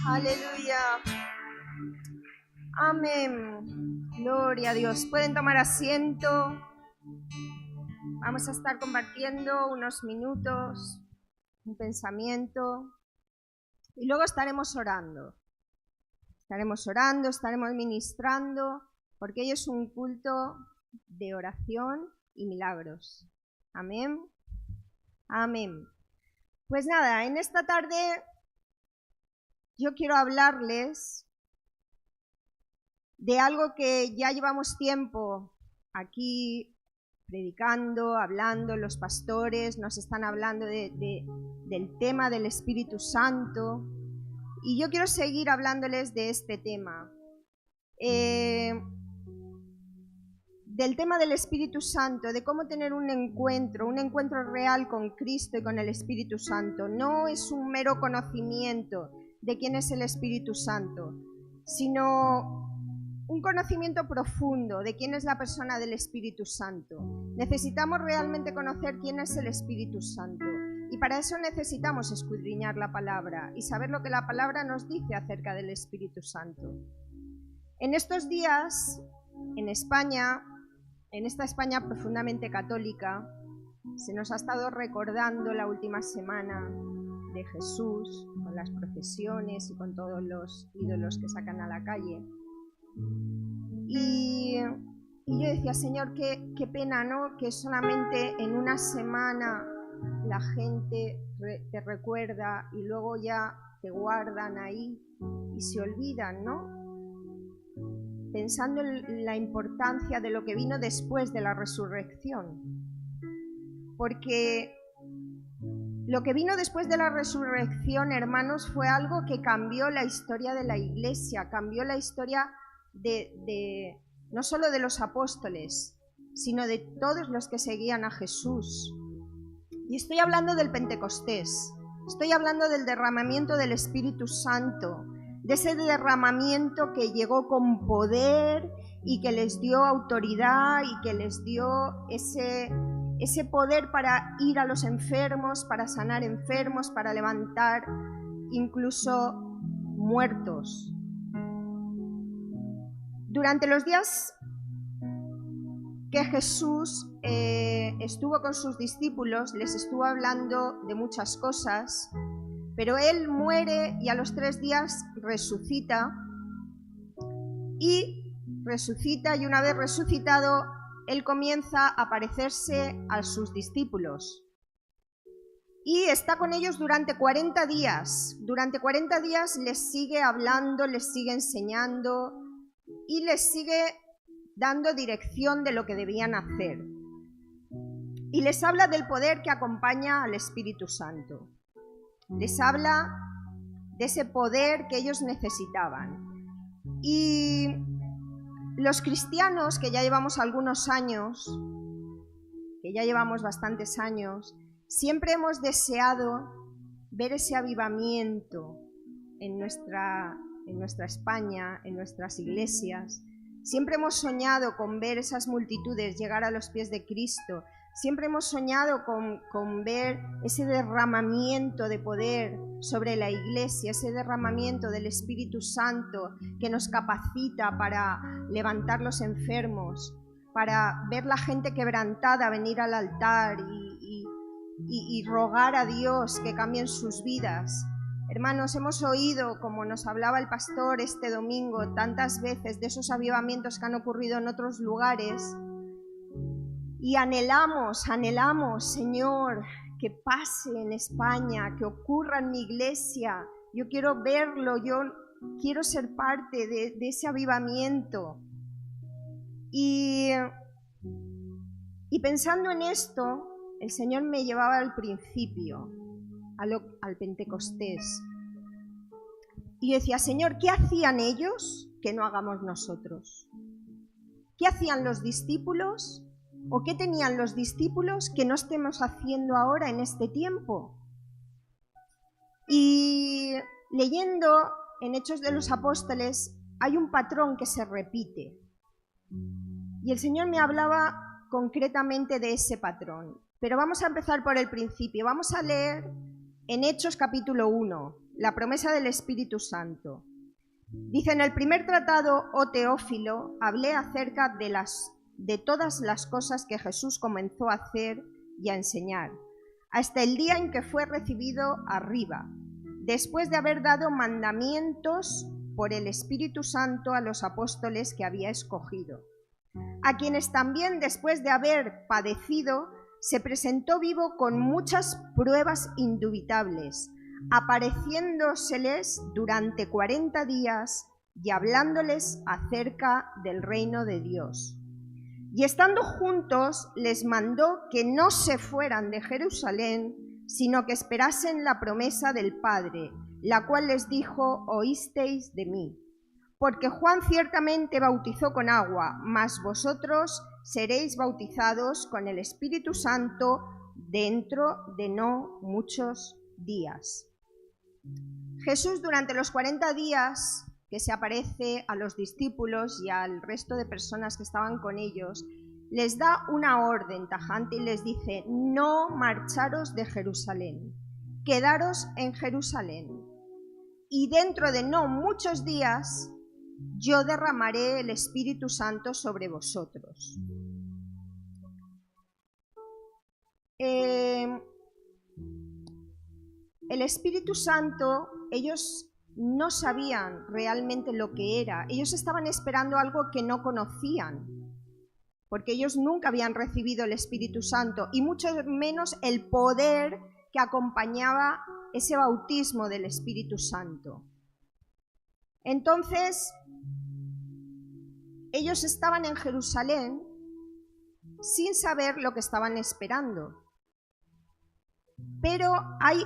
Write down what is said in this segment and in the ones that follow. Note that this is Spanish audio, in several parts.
Aleluya. Amén. Gloria a Dios. Pueden tomar asiento. Vamos a estar compartiendo unos minutos, un pensamiento, y luego estaremos orando. Estaremos ministrando, porque hoy es un culto de oración y milagros. Amén. Amén. Pues nada, en esta tarde yo quiero hablarles de algo que ya llevamos tiempo aquí predicando, hablando, los pastores nos están hablando del tema del Espíritu Santo, y yo quiero seguir hablándoles de este tema, del tema del Espíritu Santo, de cómo tener un encuentro real con Cristo y con el Espíritu Santo. No es un mero conocimiento de quién es el Espíritu Santo, sino un conocimiento profundo de quién es la persona del Espíritu Santo. Necesitamos realmente conocer quién es el Espíritu Santo, y para eso necesitamos escudriñar la palabra y saber lo que la palabra nos dice acerca del Espíritu Santo. En estos días, en España, en esta España profundamente católica, se nos ha estado recordando la última semana de Jesús, con las procesiones y con todos los ídolos que sacan a la calle. Y yo decía, Señor, qué pena, ¿no? Que solamente en una semana la gente te recuerda y luego ya te guardan ahí y se olvidan, ¿no? Pensando en la importancia de lo que vino después de la resurrección. Porque lo que vino después de la resurrección, hermanos, fue algo que cambió la historia de la Iglesia, cambió la historia no solo de los apóstoles, sino de todos los que seguían a Jesús. Y estoy hablando del Pentecostés, estoy hablando del derramamiento del Espíritu Santo, de ese derramamiento que llegó con poder y que les dio autoridad y que les dio ese poder para ir a los enfermos, para sanar enfermos, para levantar incluso muertos. Durante los días que Jesús estuvo con sus discípulos, les estuvo hablando de muchas cosas, pero Él muere y a los 3 días resucita, y una vez resucitado, Él comienza a aparecerse a sus discípulos. Y está con ellos durante 40 días. Durante 40 días les sigue hablando, les sigue enseñando y les sigue dando dirección de lo que debían hacer. Y les habla del poder que acompaña al Espíritu Santo. Les habla de ese poder que ellos necesitaban. Y los cristianos, que ya llevamos algunos años, que ya llevamos bastantes años, siempre hemos deseado ver ese avivamiento en nuestra España, en nuestras iglesias. Siempre hemos soñado con ver esas multitudes llegar a los pies de Cristo. Siempre hemos soñado con ver ese derramamiento de poder sobre la iglesia, ese derramamiento del Espíritu Santo que nos capacita para levantar los enfermos, para ver la gente quebrantada venir al altar y rogar a Dios que cambien sus vidas. Hermanos, hemos oído, como nos hablaba el pastor este domingo, tantas veces de esos avivamientos que han ocurrido en otros lugares, y anhelamos, Señor, que pase en España, que ocurra en mi iglesia. Yo quiero verlo, yo quiero ser parte de ese avivamiento. Y pensando en esto, el Señor me llevaba al principio, al Pentecostés. Y yo decía, Señor, ¿qué hacían ellos que no hagamos nosotros? ¿Qué hacían los discípulos? ¿O qué tenían los discípulos que no estemos haciendo ahora en este tiempo? Y leyendo en Hechos de los Apóstoles hay un patrón que se repite. Y el Señor me hablaba concretamente de ese patrón. Pero vamos a empezar por el principio. Vamos a leer en Hechos capítulo 1. la promesa del Espíritu Santo. Dice, en el primer tratado, oh Teófilo, hablé acerca de todas las cosas que Jesús comenzó a hacer y a enseñar, hasta el día en que fue recibido arriba, después de haber dado mandamientos por el Espíritu Santo a los apóstoles que había escogido, a quienes también después de haber padecido se presentó vivo con muchas pruebas indubitables, apareciéndoseles durante 40 días y hablándoles acerca del reino de Dios. Y estando juntos, les mandó que no se fueran de Jerusalén, sino que esperasen la promesa del Padre, la cual les dijo, oísteis de mí. Porque Juan ciertamente bautizó con agua, mas vosotros seréis bautizados con el Espíritu Santo dentro de no muchos días. Jesús, durante los 40 días que se aparece a los discípulos y al resto de personas que estaban con ellos, les da una orden tajante y les dice, no marcharos de Jerusalén, quedaros en Jerusalén, y dentro de no muchos días yo derramaré el Espíritu Santo sobre vosotros. El Espíritu Santo, ellos no sabían realmente lo que era. Ellos estaban esperando algo que no conocían, porque ellos nunca habían recibido el Espíritu Santo, y mucho menos el poder que acompañaba ese bautismo del Espíritu Santo. Entonces, ellos estaban en Jerusalén sin saber lo que estaban esperando. Pero hay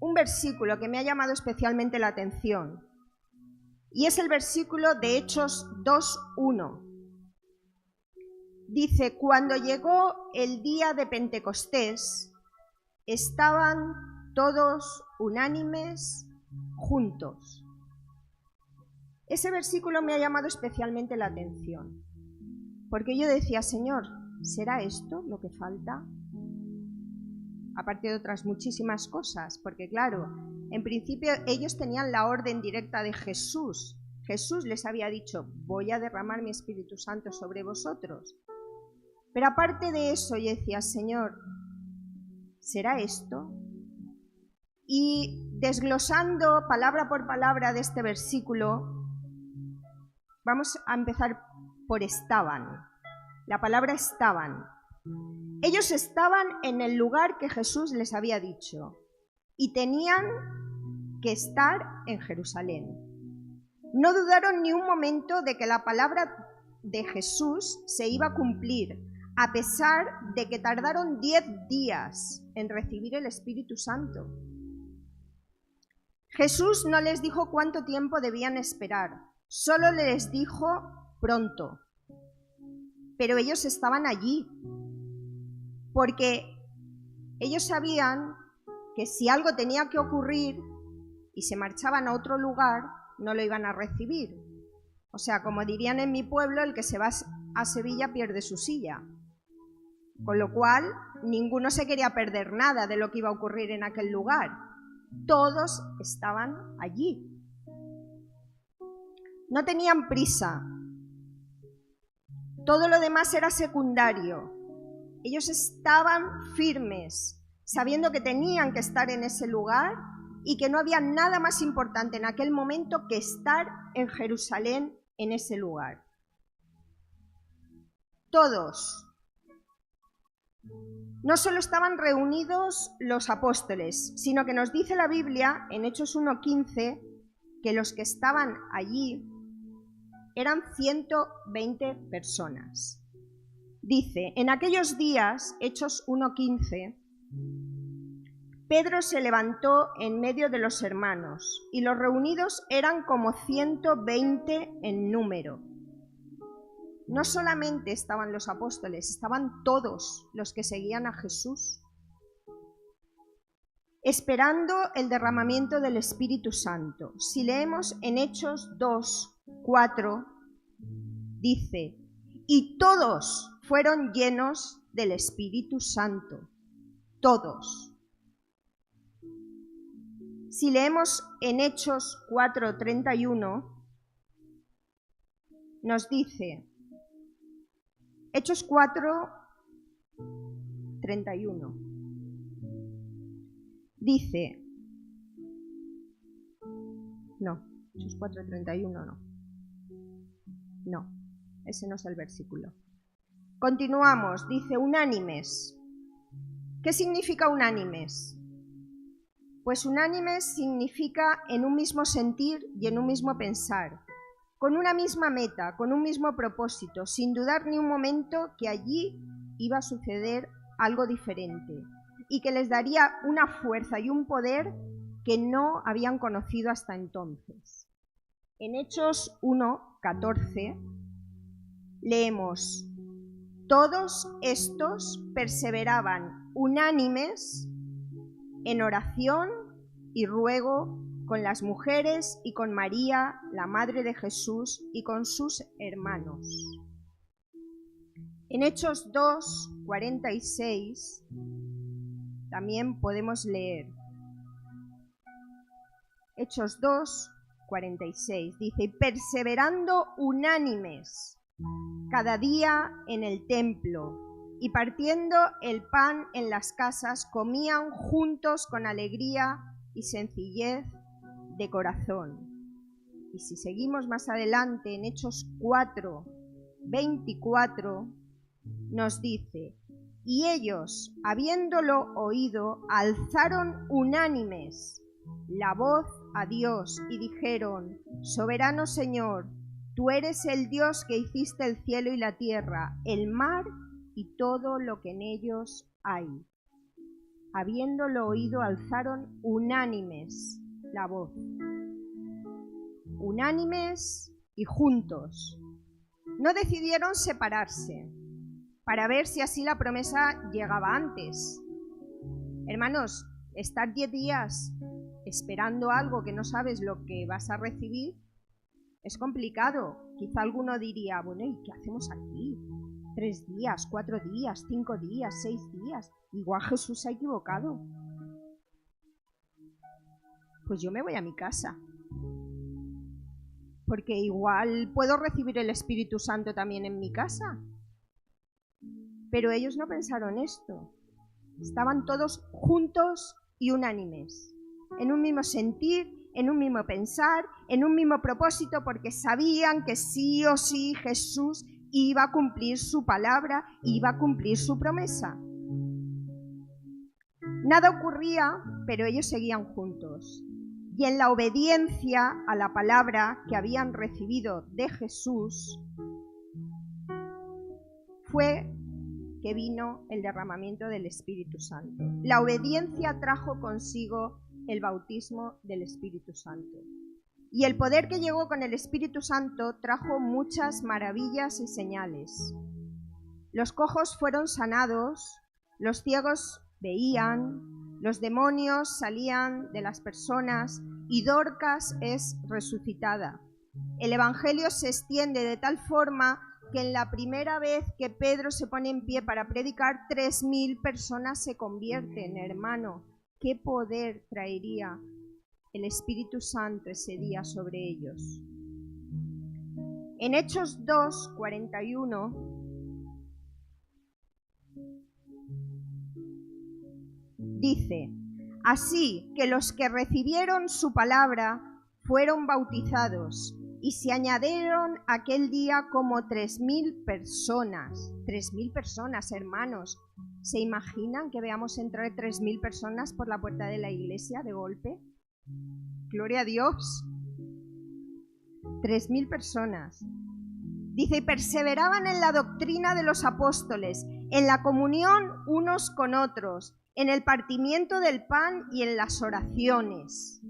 un versículo que me ha llamado especialmente la atención, y es el versículo de Hechos 2:1. Dice, cuando llegó el día de Pentecostés, estaban todos unánimes juntos. Ese versículo me ha llamado especialmente la atención, porque yo decía, Señor, ¿será esto lo que falta? Aparte de otras muchísimas cosas, porque claro, en principio ellos tenían la orden directa de Jesús. Jesús les había dicho, voy a derramar mi Espíritu Santo sobre vosotros. Pero aparte de eso, yo decía, Señor, ¿será esto? Y desglosando palabra por palabra de este versículo, vamos a empezar por estaban. La palabra estaban. Ellos estaban en el lugar que Jesús les había dicho y tenían que estar en Jerusalén. No dudaron ni un momento de que la palabra de Jesús se iba a cumplir, a pesar de que tardaron 10 días en recibir el Espíritu Santo. Jesús no les dijo cuánto tiempo debían esperar, solo les dijo pronto. Pero ellos estaban allí, porque ellos sabían que si algo tenía que ocurrir y se marchaban a otro lugar, no lo iban a recibir. O sea, como dirían en mi pueblo, el que se va a Sevilla pierde su silla. Con lo cual, ninguno se quería perder nada de lo que iba a ocurrir en aquel lugar. Todos estaban allí. No tenían prisa. Todo lo demás era secundario. Ellos estaban firmes, sabiendo que tenían que estar en ese lugar y que no había nada más importante en aquel momento que estar en Jerusalén en ese lugar. Todos. No solo estaban reunidos los apóstoles, sino que nos dice la Biblia en Hechos 1:15 que los que estaban allí eran 120 personas. Dice, en aquellos días, Hechos 1:15, Pedro se levantó en medio de los hermanos, y los reunidos eran como 120 en número. No solamente estaban los apóstoles, estaban todos los que seguían a Jesús, esperando el derramamiento del Espíritu Santo. Si leemos en Hechos 2:4, dice, y todos fueron llenos del Espíritu Santo, todos. Si leemos en Hechos 4:31, nos dice, Hechos 4:31, dice, no, Hechos 4:31 no, ese no es el versículo. Continuamos, dice unánimes. ¿Qué significa unánimes? Pues unánimes significa en un mismo sentir y en un mismo pensar, con una misma meta, con un mismo propósito, sin dudar ni un momento que allí iba a suceder algo diferente y que les daría una fuerza y un poder que no habían conocido hasta entonces. En Hechos 1:14 leemos: todos estos perseveraban unánimes en oración y ruego con las mujeres y con María, la Madre de Jesús, y con sus hermanos. En Hechos 2:46 también podemos leer. Hechos 2:46 dice: y perseverando unánimes cada día en el templo y partiendo el pan en las casas, comían juntos con alegría y sencillez de corazón. Y si seguimos más adelante en Hechos 4:24 nos dice: y ellos, habiéndolo oído, alzaron unánimes la voz a Dios y dijeron: soberano Señor, tú eres el Dios que hiciste el cielo y la tierra, el mar y todo lo que en ellos hay. Habiéndolo oído, alzaron unánimes la voz. Unánimes y juntos. No decidieron separarse para ver si así la promesa llegaba antes. Hermanos, estar 10 días esperando algo que no sabes lo que vas a recibir es complicado. Quizá alguno diría, bueno, ¿y qué hacemos aquí? 3 días, 4 días, 5 días, 6 días. Igual Jesús se ha equivocado. Pues yo me voy a mi casa. Porque igual puedo recibir el Espíritu Santo también en mi casa. Pero ellos no pensaron esto. Estaban todos juntos y unánimes, en un mismo sentir, en un mismo pensar, en un mismo propósito, porque sabían que sí o sí Jesús iba a cumplir su palabra, iba a cumplir su promesa. Nada ocurría, pero ellos seguían juntos. Y en la obediencia a la palabra que habían recibido de Jesús, fue que vino el derramamiento del Espíritu Santo. La obediencia trajo consigo el bautismo del Espíritu Santo. Y el poder que llegó con el Espíritu Santo trajo muchas maravillas y señales. Los cojos fueron sanados, los ciegos veían, los demonios salían de las personas y Dorcas es resucitada. El Evangelio se extiende de tal forma que en la primera vez que Pedro se pone en pie para predicar, 3.000 personas se convierten, hermano. ¿Qué poder traería el Espíritu Santo ese día sobre ellos? En Hechos 2:41 dice: así que los que recibieron su palabra fueron bautizados, y se añadieron aquel día como 3.000 personas. 3.000 personas, hermanos. ¿Se imaginan que veamos entrar 3.000 personas por la puerta de la iglesia de golpe? Gloria a Dios. 3.000 personas. Dice: y perseveraban en la doctrina de los apóstoles, en la comunión unos con otros, en el partimiento del pan y en las oraciones.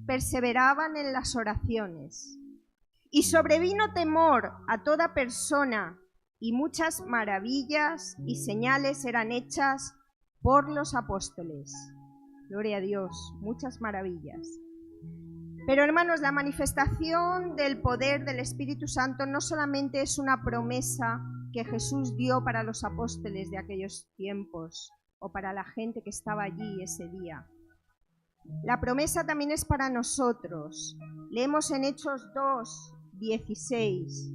Perseveraban en las oraciones. Y sobrevino temor a toda persona, y muchas maravillas y señales eran hechas por los apóstoles. Gloria a Dios, muchas maravillas. Pero hermanos, la manifestación del poder del Espíritu Santo no solamente es una promesa que Jesús dio para los apóstoles de aquellos tiempos o para la gente que estaba allí ese día. La promesa también es para nosotros. Leemos en Hechos 2:16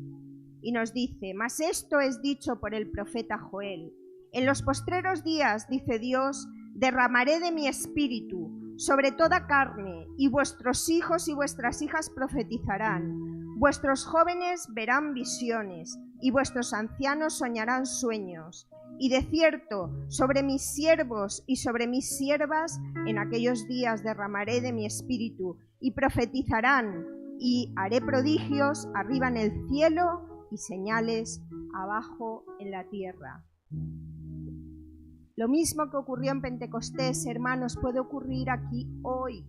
y nos dice: mas esto es dicho por el profeta Joel. En los postreros días, dice Dios, derramaré de mi espíritu sobre toda carne, y vuestros hijos y vuestras hijas profetizarán, vuestros jóvenes verán visiones, y vuestros ancianos soñarán sueños. Y de cierto, sobre mis siervos y sobre mis siervas, en aquellos días derramaré de mi espíritu, y profetizarán, y haré prodigios arriba en el cielo y señales abajo en la tierra. Lo mismo que ocurrió en Pentecostés, hermanos, puede ocurrir aquí hoy,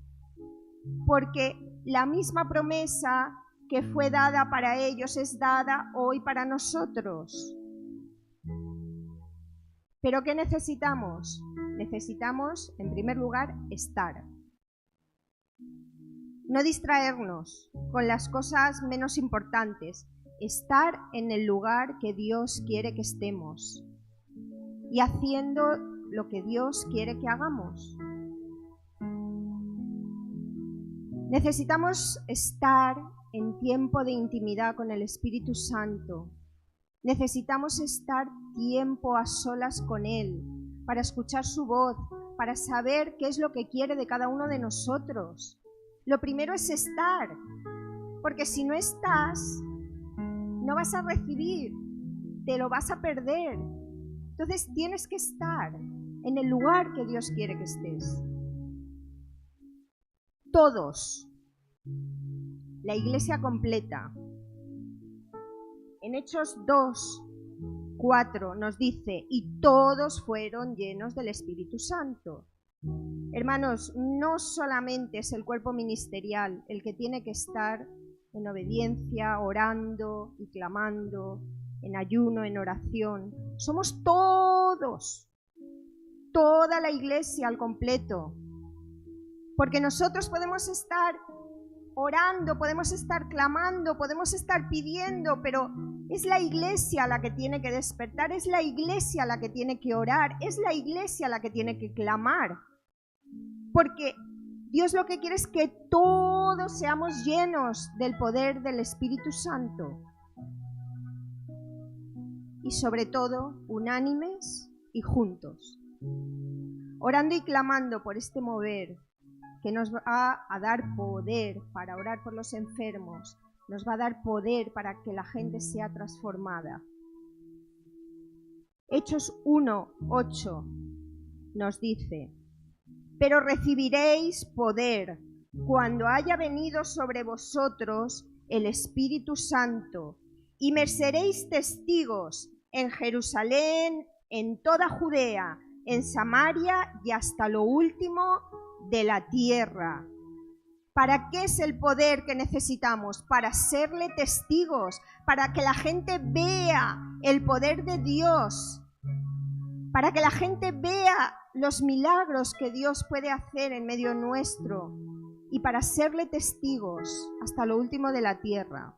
porque la misma promesa que fue dada para ellos es dada hoy para nosotros. ¿Pero qué necesitamos? Necesitamos, en primer lugar, estar. No distraernos con las cosas menos importantes, estar en el lugar que Dios quiere que estemos y haciendo lo que Dios quiere que hagamos. Necesitamos estar en tiempo de intimidad con el Espíritu Santo. Necesitamos estar tiempo a solas con Él, para escuchar su voz, para saber qué es lo que quiere de cada uno de nosotros. Lo primero es estar, porque si no estás, no vas a recibir, te lo vas a perder. Entonces tienes que estar en el lugar que Dios quiere que estés. Todos, la iglesia completa. En Hechos 2:4 nos dice: y todos fueron llenos del Espíritu Santo. Hermanos, no solamente es el cuerpo ministerial el que tiene que estar en obediencia, orando y clamando, en ayuno, en oración. Somos todos, toda la iglesia al completo. Porque nosotros podemos estar orando, podemos estar clamando, podemos estar pidiendo, pero es la iglesia la que tiene que despertar, es la iglesia la que tiene que orar, es la iglesia la que tiene que clamar. Porque Dios lo que quiere es que todos seamos llenos del poder del Espíritu Santo. Y sobre todo, unánimes y juntos. Orando y clamando por este mover que nos va a dar poder para orar por los enfermos, nos va a dar poder para que la gente sea transformada. Hechos 1:8 nos dice: pero recibiréis poder cuando haya venido sobre vosotros el Espíritu Santo, y me seréis testigos en Jerusalén, en toda Judea, en Samaria y hasta lo último de la tierra. ¿Para qué es el poder que necesitamos? Para serle testigos, para que la gente vea el poder de Dios, para que la gente vea los milagros que Dios puede hacer en medio nuestro y para serle testigos hasta lo último de la tierra.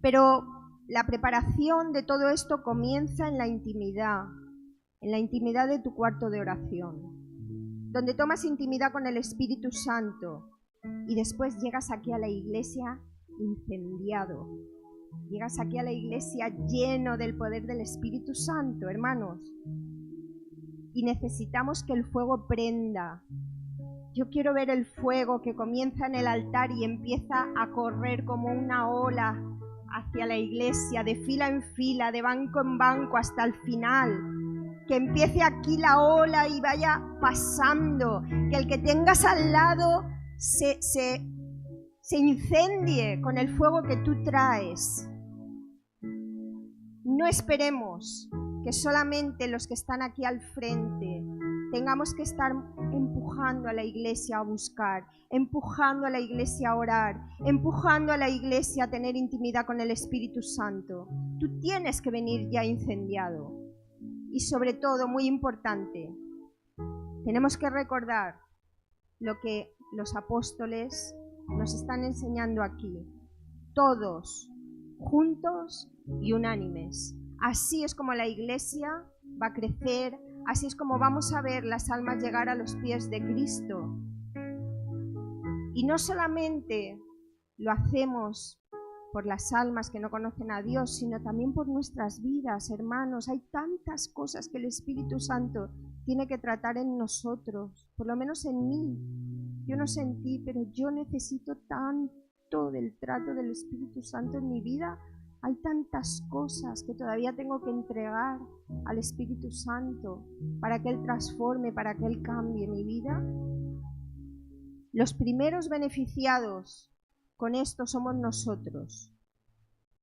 Pero la preparación de todo esto comienza en la intimidad de tu cuarto de oración, donde tomas intimidad con el Espíritu Santo y después llegas aquí a la iglesia incendiado. Llegas aquí a la iglesia lleno del poder del Espíritu Santo, hermanos. Y necesitamos que el fuego prenda. Yo quiero ver el fuego que comienza en el altar y empieza a correr como una ola hacia la iglesia, de fila en fila, de banco en banco hasta el final. Que empiece aquí la ola y vaya pasando. Que el que tengas al lado se incendie con el fuego que tú traes. No esperemos que solamente los que están aquí al frente tengamos que estar empujando a la iglesia a buscar, empujando a la iglesia a orar, empujando a la iglesia a tener intimidad con el Espíritu Santo. Tú tienes que venir ya incendiado. Y sobre todo, muy importante, tenemos que recordar lo que los apóstoles nos están enseñando aquí. Todos, juntos y unánimes. Así es como la iglesia va a crecer, Así es como vamos a ver las almas llegar a los pies de Cristo. Y no solamente lo hacemos por las almas que no conocen a Dios, sino también por nuestras vidas, hermanos. Hay tantas cosas que el Espíritu Santo tiene que tratar en nosotros, por lo menos en mí. Yo no sé en ti, pero yo necesito tanto del trato del Espíritu Santo en mi vida. Hay tantas cosas que todavía tengo que entregar al Espíritu Santo para que Él transforme, para que Él cambie mi vida. Los primeros beneficiados con esto somos nosotros.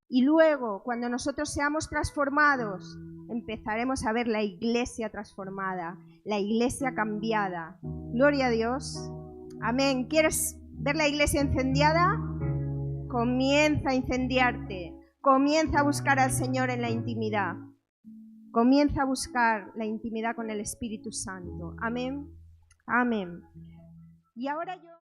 Y luego, cuando nosotros seamos transformados, empezaremos a ver la iglesia transformada, la iglesia cambiada. Gloria a Dios. Amén. ¿Quieres ver la iglesia incendiada? Comienza a incendiarte. Comienza a buscar al Señor en la intimidad. Comienza a buscar la intimidad con el Espíritu Santo. Amén. Amén. Y ahora yo...